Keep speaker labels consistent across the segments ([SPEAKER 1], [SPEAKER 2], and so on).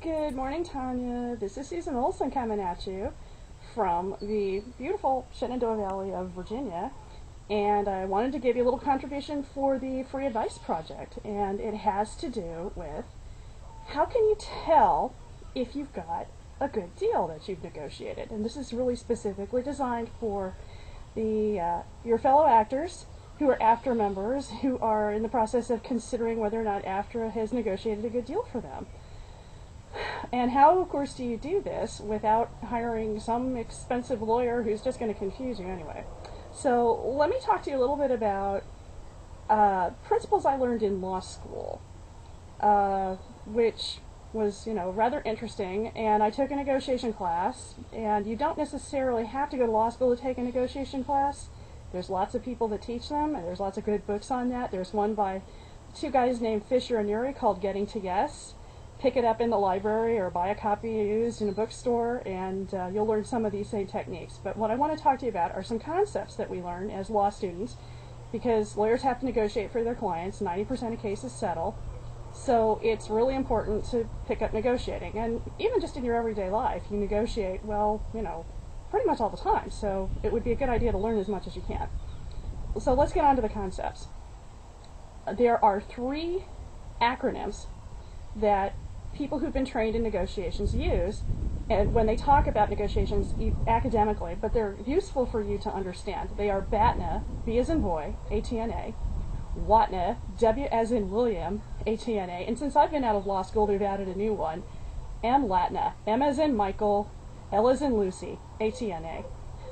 [SPEAKER 1] Good morning, Tanya. This is Susan Olsen coming at you from the beautiful Shenandoah Valley of Virginia. And I wanted to give you a little contribution for the Free Advice Project. And it has to do with how can you tell if you've got a good deal that you've negotiated. And this is really specifically designed for your fellow actors who are AFTRA members who are in the process of considering whether or not AFTRA has negotiated a good deal for them. And how, of course, do you do this without hiring some expensive lawyer who's just going to confuse you anyway? So let me talk to you a little bit about principles I learned in law school, which was, rather interesting. And I took a negotiation class, and you don't necessarily have to go to law school to take a negotiation class. There's lots of people that teach them, and there's lots of good books on that. There's one by two guys named Fisher and Uri called Getting to Yes. Pick it up in the library or buy a copy used in a bookstore, and you'll learn some of these same techniques. But what I want to talk to you about are some concepts that we learn as law students, because lawyers have to negotiate for their clients. 90% of cases settle. So it's really important to pick up negotiating. And even just in your everyday life, you negotiate, pretty much all the time. So it would be a good idea to learn as much as you can. So let's get on to the concepts. There are three acronyms that people who've been trained in negotiations use, and when they talk about negotiations academically, but they're useful for you to understand. They are BATNA, B as in boy, ATNA, WATNA, W as in William, ATNA, and since I've been out of law school, they've added a new one, MLATNA, M as in Michael, L as in Lucy, ATNA.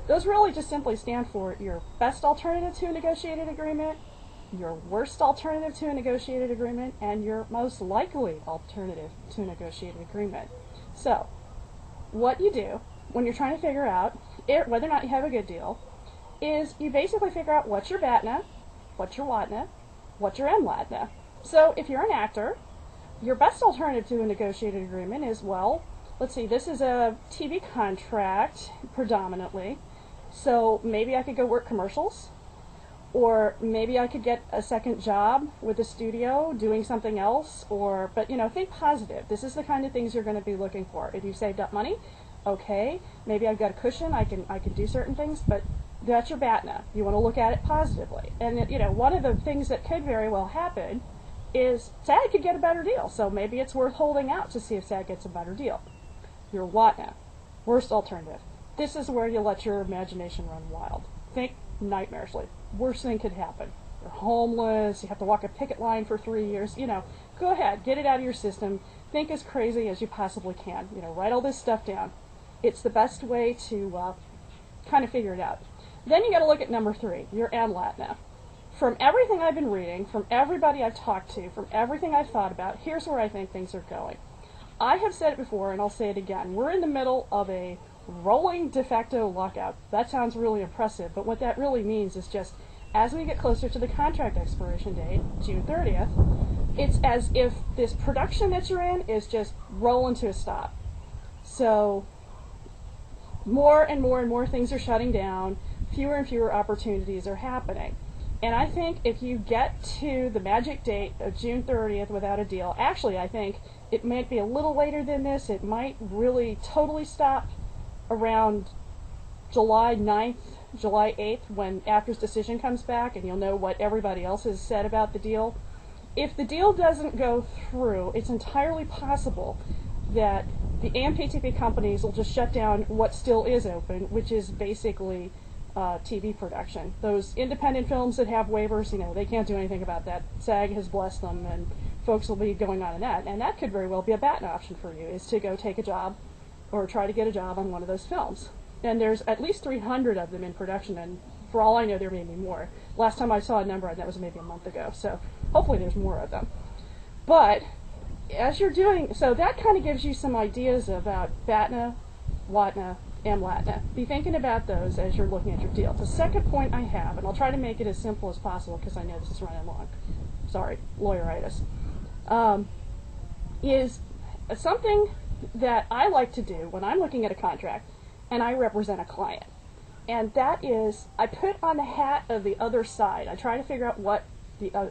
[SPEAKER 1] Those really just simply stand for your best alternative to a negotiated agreement, your worst alternative to a negotiated agreement, and your most likely alternative to a negotiated agreement. So, what you do when you're trying to figure out whether or not you have a good deal is you basically figure out what's your BATNA, what's your WATNA, what's your MLATNA. So, if you're an actor, your best alternative to a negotiated agreement is, let's see, this is a TV contract predominantly, so maybe I could go work commercials. Or maybe I could get a second job with a studio doing something else, but think positive. This is the kind of things you're going to be looking for. If you've saved up money, okay, maybe I've got a cushion, I can do certain things, but that's your BATNA. You want to look at it positively. And one of the things that could very well happen is SAG could get a better deal, so maybe it's worth holding out to see if SAG gets a better deal. Your WATNA, worst alternative. This is where you let your imagination run wild. Think nightmares. Like, worst thing could happen. You're homeless, you have to walk a picket line for 3 years. Go ahead, get it out of your system. Think as crazy as you possibly can. Write all this stuff down. It's the best way to kind of figure it out. Then you got to look at number 3, your MLATNA. From everything I've been reading, from everybody I've talked to, from everything I've thought about, here's where I think things are going. I have said it before, and I'll say it again. We're in the middle of a rolling de facto lockout. That sounds really impressive, but what that really means is just as we get closer to the contract expiration date, June 30th, it's as if this production that you're in is just rolling to a stop. So more and more and more things are shutting down, fewer and fewer opportunities are happening. And I think if you get to the magic date of June 30th without a deal, actually I think it might be a little later than this, it might really totally stop around July 9th, July 8th, when AFTRA's decision comes back, and you'll know what everybody else has said about the deal. If the deal doesn't go through, it's entirely possible that the AMPTP companies will just shut down what still is open, which is basically TV production. Those independent films that have waivers, they can't do anything about that. SAG has blessed them, and folks will be going on in that. And that could very well be a BATNA option for you, is to go take a job or try to get a job on one of those films. And there's at least 300 of them in production, and for all I know, there may be more. Last time I saw a number, and that was maybe a month ago, so hopefully there's more of them. But as you're doing, so that kind of gives you some ideas about BATNA, WATNA, MLATNA. Be thinking about those as you're looking at your deal. The second point I have, and I'll try to make it as simple as possible because I know this is running long. Sorry, lawyeritis. Is something that I like to do when I'm looking at a contract and I represent a client. And that is, I put on the hat of the other side. I try to figure out what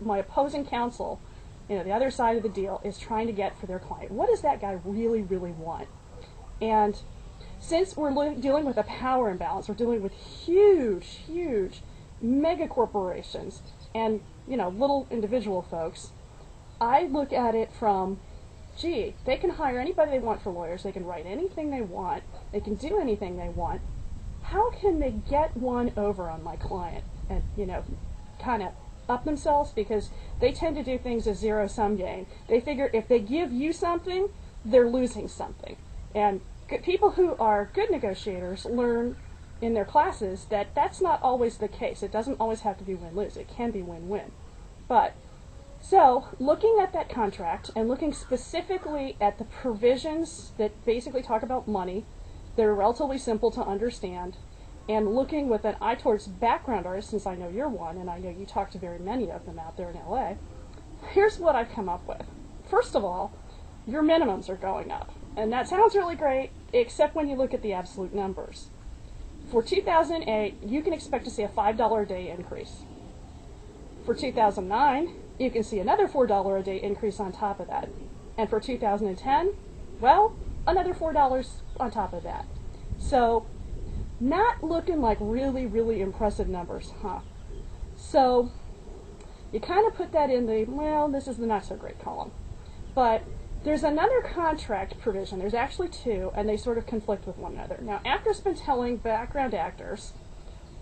[SPEAKER 1] my opposing counsel the other side of the deal is trying to get for their client. What does that guy really, really want? And since we're dealing with a power imbalance, we're dealing with huge, huge mega corporations and, little individual folks, I look at it from, gee, they can hire anybody they want for lawyers, they can write anything they want, they can do anything they want. How can they get one over on my client and, kind of up themselves? Because they tend to do things as zero-sum game. They figure if they give you something, they're losing something. And people who are good negotiators learn in their classes that that's not always the case. It doesn't always have to be win-lose. It can be win-win. So looking at that contract and looking specifically at the provisions that basically talk about money, they're relatively simple to understand, and looking with an eye towards background artists, since I know you're one, and I know you talk to very many of them out there in LA, here's what I've come up with. First of all, your minimums are going up. And that sounds really great, except when you look at the absolute numbers. For 2008, you can expect to see a $5 a day increase. For 2009, you can see another $4 a day increase on top of that. And for 2010, well, another $4 on top of that. So, not looking like really, really impressive numbers, huh? So, you kind of put that in the, well, this is the not so great column. But there's another contract provision. There's actually two, and they sort of conflict with one another. Now, actors have been telling background actors,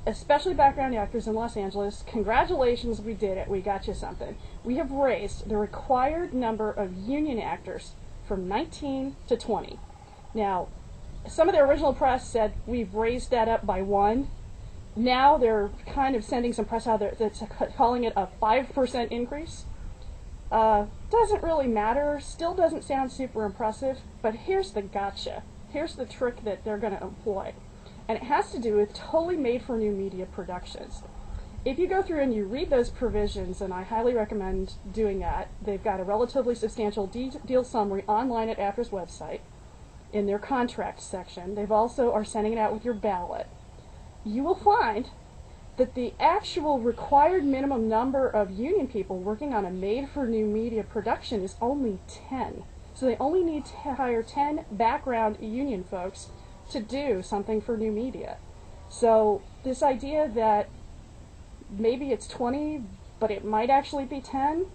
[SPEAKER 1] especially background actors in Los Angeles, congratulations, we did it, we got you something. We have raised the required number of union actors from 19 to 20. Now, some of the original press said we've raised that up by 1. Now they're kind of sending some press out there that's calling it a 5% increase. Doesn't really matter, still doesn't sound super impressive, but here's the gotcha. Here's the trick that they're going to employ. And it has to do with totally made-for-new media productions. If you go through and you read those provisions, and I highly recommend doing that, they've got a relatively substantial deal summary online at AFTRA's website in their contract section. They've also are sending it out with your ballot. You will find that the actual required minimum number of union people working on a made-for-new media production is only 10. So they only need to hire 10 background union folks to do something for new media. So this idea that maybe it's 20, but it might actually be 10,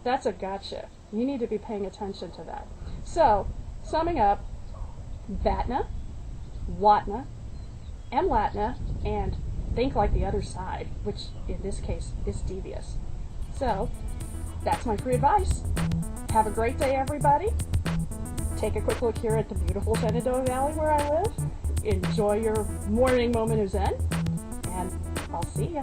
[SPEAKER 1] that's a gotcha. You need to be paying attention to that. So, summing up, BATNA, WATNA, MLATNA, and think like the other side, which in this case is devious. So, that's my free advice. Have a great day, everybody. Take a quick look here at the beautiful Shenandoah Valley where I live. Enjoy your morning moment of zen, and I'll see ya.